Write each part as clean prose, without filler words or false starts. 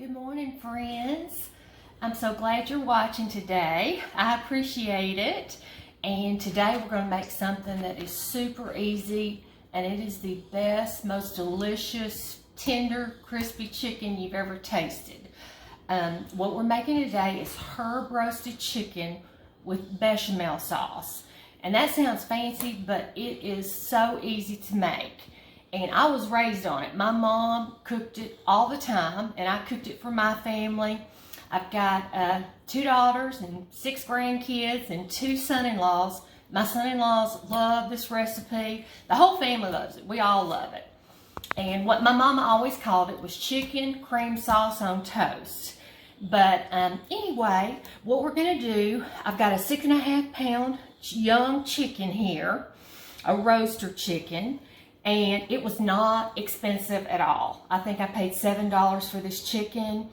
Good morning, friends. I'm so glad you're watching today. I appreciate it. And today we're going to make something that is super easy, and it is the best, most delicious, tender, crispy chicken you've ever tasted. What we're making today is herb roasted chicken with bechamel sauce. And that sounds fancy, but it is so easy to make. And I was raised on it. My mom cooked it all the time, and I cooked it for my family. I've got 2 daughters and 6 grandkids and 2 son-in-laws. My son-in-laws love this recipe. The whole family loves it. We all love it. And what my mama always called it was chicken cream sauce on toast. But anyway, what we're gonna do, I've got a 6.5 pound young chicken here, a roaster chicken. And it was not expensive at all. I think I paid $7 for this chicken.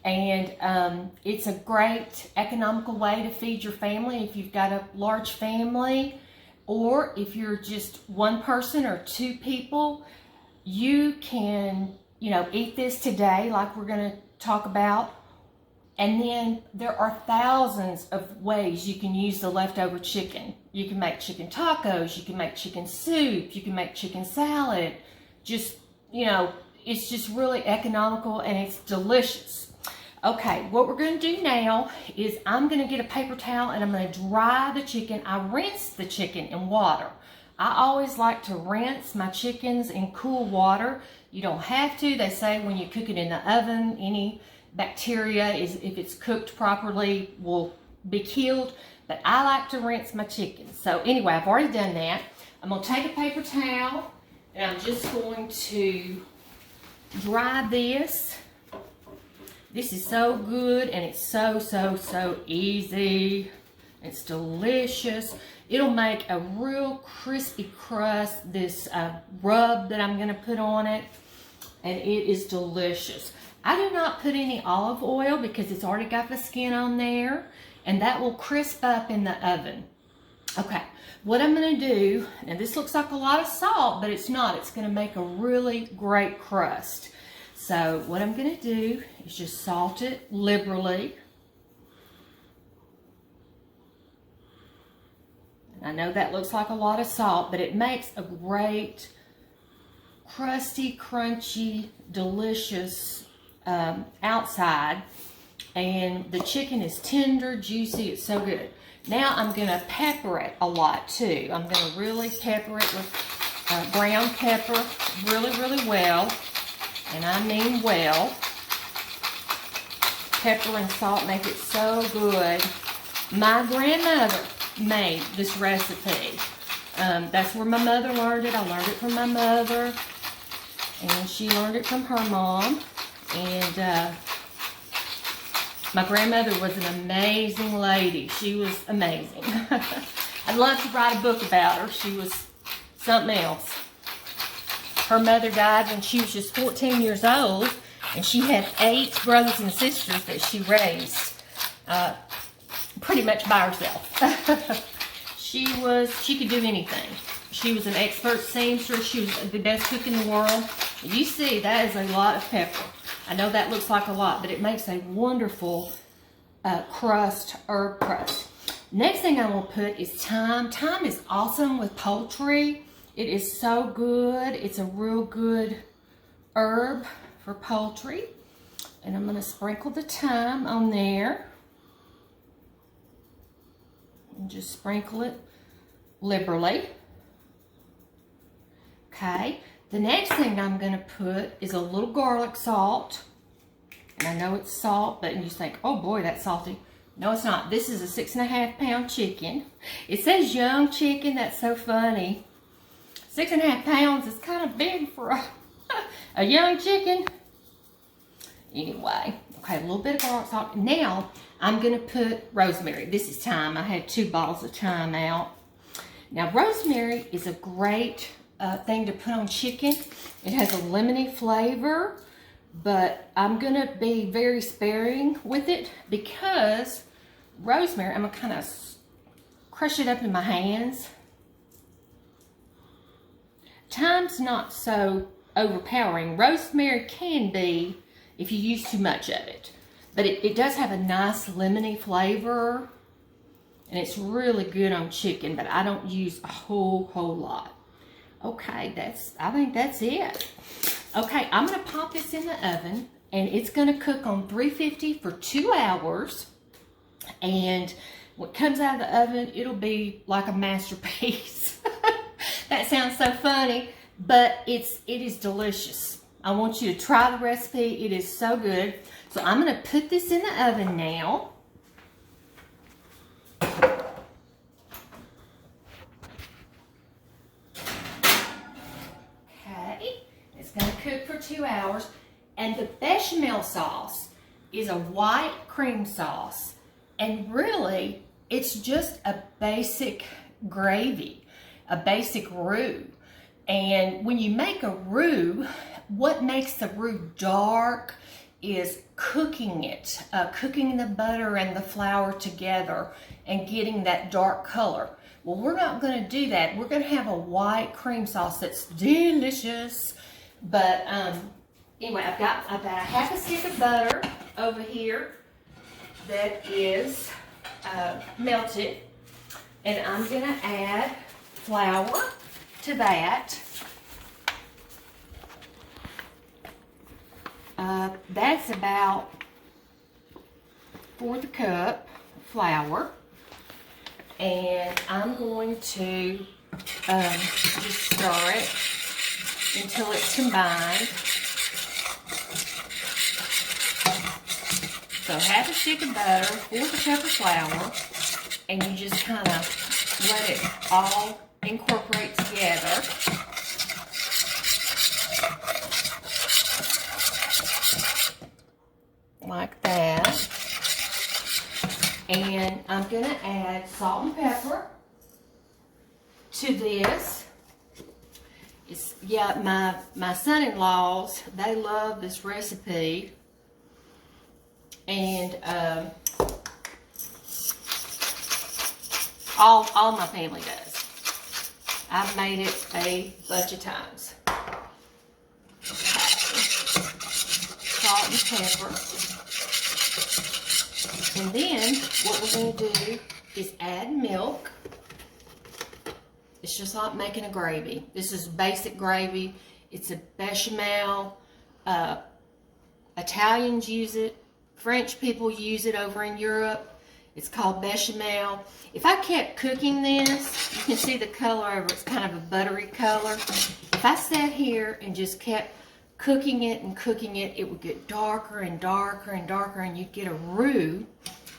And it's a great economical way to feed your family if you've got a large family, or if you're just one person or 2 people. You can, eat this today like we're going to talk about. And then there are thousands of ways you can use the leftover chicken. You can make chicken tacos, you can make chicken soup, you can make chicken salad. Just, it's just really economical and it's delicious. Okay, what we're going to do now is I'm going to get a paper towel and I'm going to dry the chicken. I rinse the chicken in water. I always like to rinse my chickens in cool water. You don't have to. They say when you cook it in the oven, any bacteria, if it's cooked properly, will be killed. But I like to rinse my chicken. So anyway, I've already done that. I'm going to take a paper towel and I'm just going to dry this. This is so good and it's so easy. It's delicious. It'll make a real crispy crust, this rub that I'm going to put on it, and it is delicious. I do not put any olive oil because it's already got the skin on there, and that will crisp up in the oven. Okay, what I'm going to do, now this looks like a lot of salt, but it's not. It's going to make a really great crust. So what I'm going to do is just salt it liberally. And I know that looks like a lot of salt, but it makes a great, crusty, crunchy, delicious outside, and the chicken is tender, juicy. It's so good. Now I'm going to pepper it a lot too. I'm going to really pepper it with brown pepper really well, and I mean well. Pepper and salt make it so good. My grandmother made this recipe. That's where my mother learned it. I learned it from my mother, and she learned it from her mom. And my grandmother was an amazing lady. She was amazing. I'd love to write a book about her. She was something else. Her mother died when she was just 14 years old, and she had 8 brothers and sisters that she raised pretty much by herself. She could do anything. She was an expert seamstress. She was the best cook in the world. You see, that is a lot of pepper. I know that looks like a lot, but it makes a wonderful herb crust. Next thing I'm going to put is thyme. Thyme is awesome with poultry. It is so good. It's a real good herb for poultry. And I'm going to sprinkle the thyme on there. And just sprinkle it liberally. Okay. The next thing I'm going to put is a little garlic salt. And I know it's salt, but you think, oh boy, that's salty. No, it's not. This is a 6.5 pound chicken. It says young chicken. That's so funny. 6.5 pounds is kind of big for a young chicken. Anyway, okay, a little bit of garlic salt. Now, I'm going to put rosemary. This is thyme. I had 2 bottles of thyme out. Now, rosemary is a great thing to put on chicken. It has a lemony flavor, but I'm going to be very sparing with it because rosemary, I'm going to kind of crush it up in my hands. Thyme's not so overpowering. Rosemary can be if you use too much of it. But it does have a nice lemony flavor, and it's really good on chicken, but I don't use a whole lot. Okay, I think that's it. Okay, I'm gonna pop this in the oven, and it's gonna cook on 350 for 2 hours. And when it comes out of the oven, it'll be like a masterpiece. That sounds so funny, but it is delicious. I want you to try the recipe. It is so good. So I'm gonna put this in the oven now. Okay, it's gonna cook for 2 hours. And the bechamel sauce is a white cream sauce. And really, it's just a basic gravy, a basic roux. And when you make a roux, what makes the roux dark is cooking it, cooking the butter and the flour together and getting that dark color. Well, we're not going to do that. We're going to have a white cream sauce that's delicious. But anyway, I've got about a half a stick of butter over here that is melted, and I'm going to add flour to that. That's about 1/4 cup flour, and I'm going to just stir it until it's combined. So half a stick of butter, 1/4 cup of flour, and you just kind of let it all incorporate together. Like that. And I'm going to add salt and pepper to this. Yeah, my son-in-laws, they love this recipe. And all my family does. I've made it a bunch of times. Okay. Salt and pepper. And then what we're going to do is add milk. It's just like making a gravy. This is basic gravy. It's a bechamel. Italians use it. French people use it over in Europe. It's called bechamel. If I kept cooking this, you can see the color over it's kind of a buttery color. If I sat here and just kept cooking it and cooking it, it would get darker and darker and darker, and you'd get a roux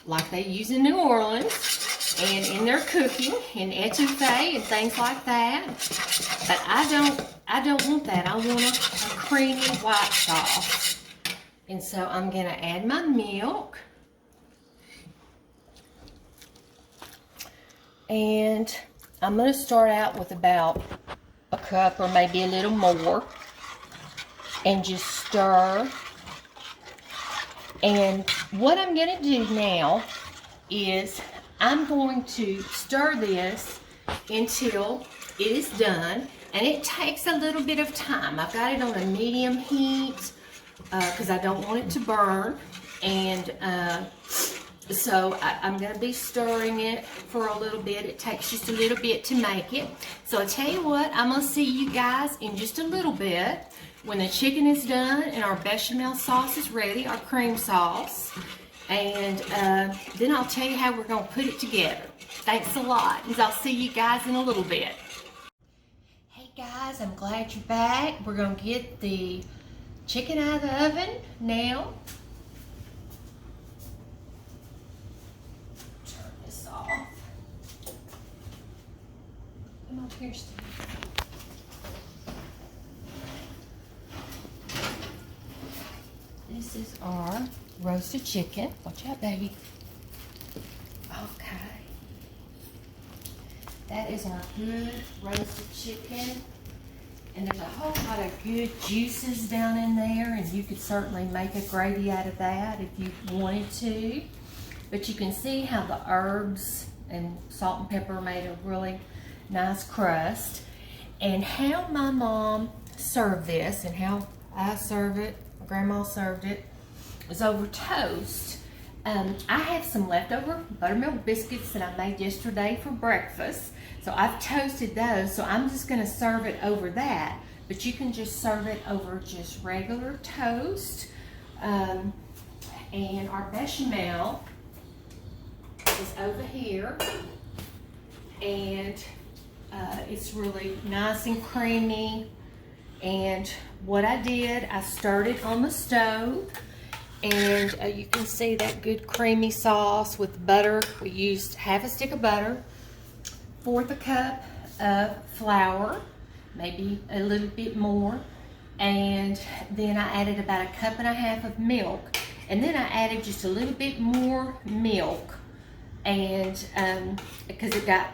like they use in New Orleans and in their cooking and etouffee and things like that. But I don't want that. I want a creamy white sauce. And so I'm going to add my milk. And I'm going to start out with about a cup or maybe a little more. And just stir. And what I'm going to do now is I'm going to stir this until it is done. And it takes a little bit of time. I've got it on a medium heat because I don't want it to burn. And so I'm going to be stirring it for a little bit. It takes just a little bit to make it. So I tell you what, I'm going to see you guys in just a little bit when the chicken is done and our bechamel sauce is ready, our cream sauce. And then I'll tell you how we're going to put it together. Thanks a lot, and I'll see you guys in a little bit. Hey guys, I'm glad you're back. We're going to get the chicken out of the oven now. Turn this off. Come up here, Steve. This is our roasted chicken. Watch out, baby. Okay. That is our good roasted chicken. And there's a whole lot of good juices down in there, and you could certainly make a gravy out of that if you wanted to. But you can see how the herbs and salt and pepper made a really nice crust. And how my mom served this and how I serve it, grandma served it. It was over toast. I have some leftover buttermilk biscuits that I made yesterday for breakfast. So I've toasted those, so I'm just gonna serve it over that. But you can just serve it over just regular toast. And our bechamel is over here. And it's really nice and creamy. And what I did, I stirred it on the stove. And you can see that good creamy sauce with butter. We used half a stick of butter, 1/4 cup of flour, maybe a little bit more. And then I added about 1.5 cups of milk. And then I added just a little bit more milk. And because it got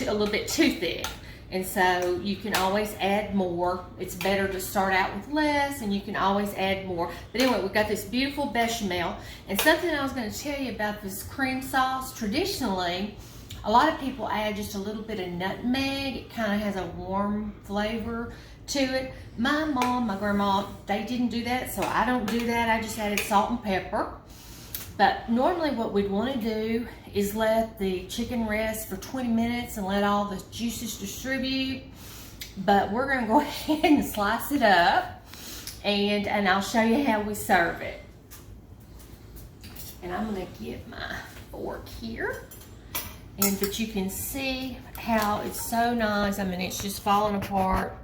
a little bit too thick. And so you can always add more. It's better to start out with less, and you can always add more. But anyway, we've got this beautiful bechamel. And something I was going to tell you about this cream sauce, traditionally, a lot of people add just a little bit of nutmeg. It kind of has a warm flavor to it. My mom, my grandma, they didn't do that, so I don't do that. I just added salt and pepper. But normally what we'd want to do is let the chicken rest for 20 minutes and let all the juices distribute. But we're going to go ahead and slice it up, and I'll show you how we serve it. And I'm going to get my fork here. But you can see how it's so nice. I mean, it's just falling apart.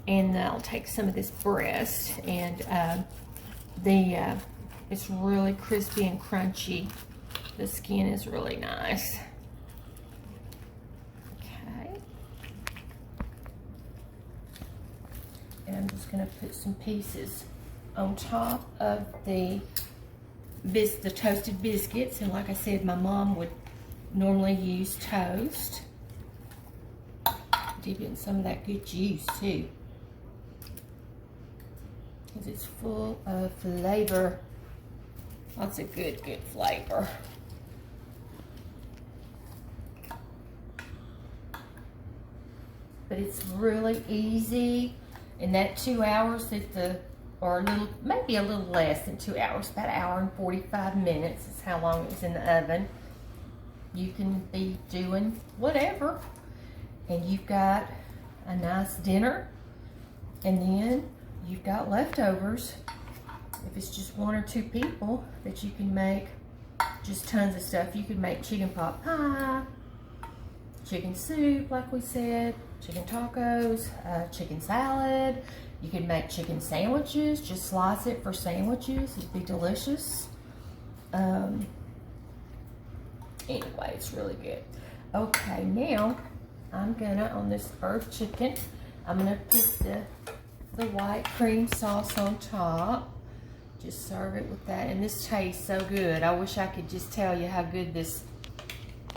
And I'll take some of this breast, and it's really crispy and crunchy. The skin is really nice. Okay. And I'm just going to put some pieces on top of the toasted biscuits. And like I said, my mom would normally use toast. Dip it in some of that good juice too, because it's full of flavor. Lots of good flavor. But it's really easy. In that 2 hours maybe a little less than 2 hours, about 1 hour and 45 minutes is how long it was in the oven. You can be doing whatever. And you've got a nice dinner. And then you've got leftovers. If it's just 1 or 2 people, that you can make just tons of stuff. You could make chicken pot pie, chicken soup, like we said, chicken tacos, chicken salad. You could make chicken sandwiches, just slice it for sandwiches. It'd be delicious. Anyway, it's really good. Okay, now I'm gonna, on this earth chicken, I'm gonna put the white cream sauce on top. Just serve it with that, and this tastes so good. I wish I could just tell you how good this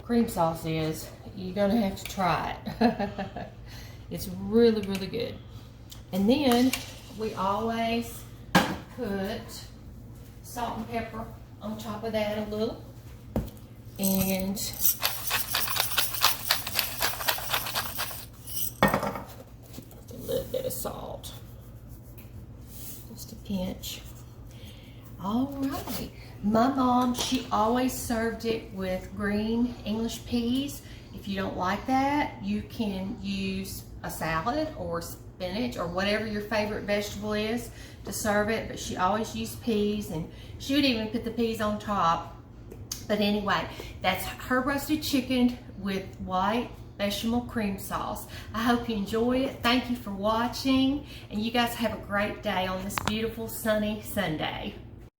cream sauce is. You're gonna have to try it. It's really, really good. And then we always put salt and pepper on top of that a little, and a little bit of salt, just a pinch. All right, my mom, she always served it with green English peas. If you don't like that, you can use a salad or spinach or whatever your favorite vegetable is to serve it, but she always used peas, and she would even put the peas on top. But anyway, that's her roasted chicken with white bechamel cream sauce. I hope you enjoy it. Thank you for watching, and you guys have a great day on this beautiful sunny Sunday.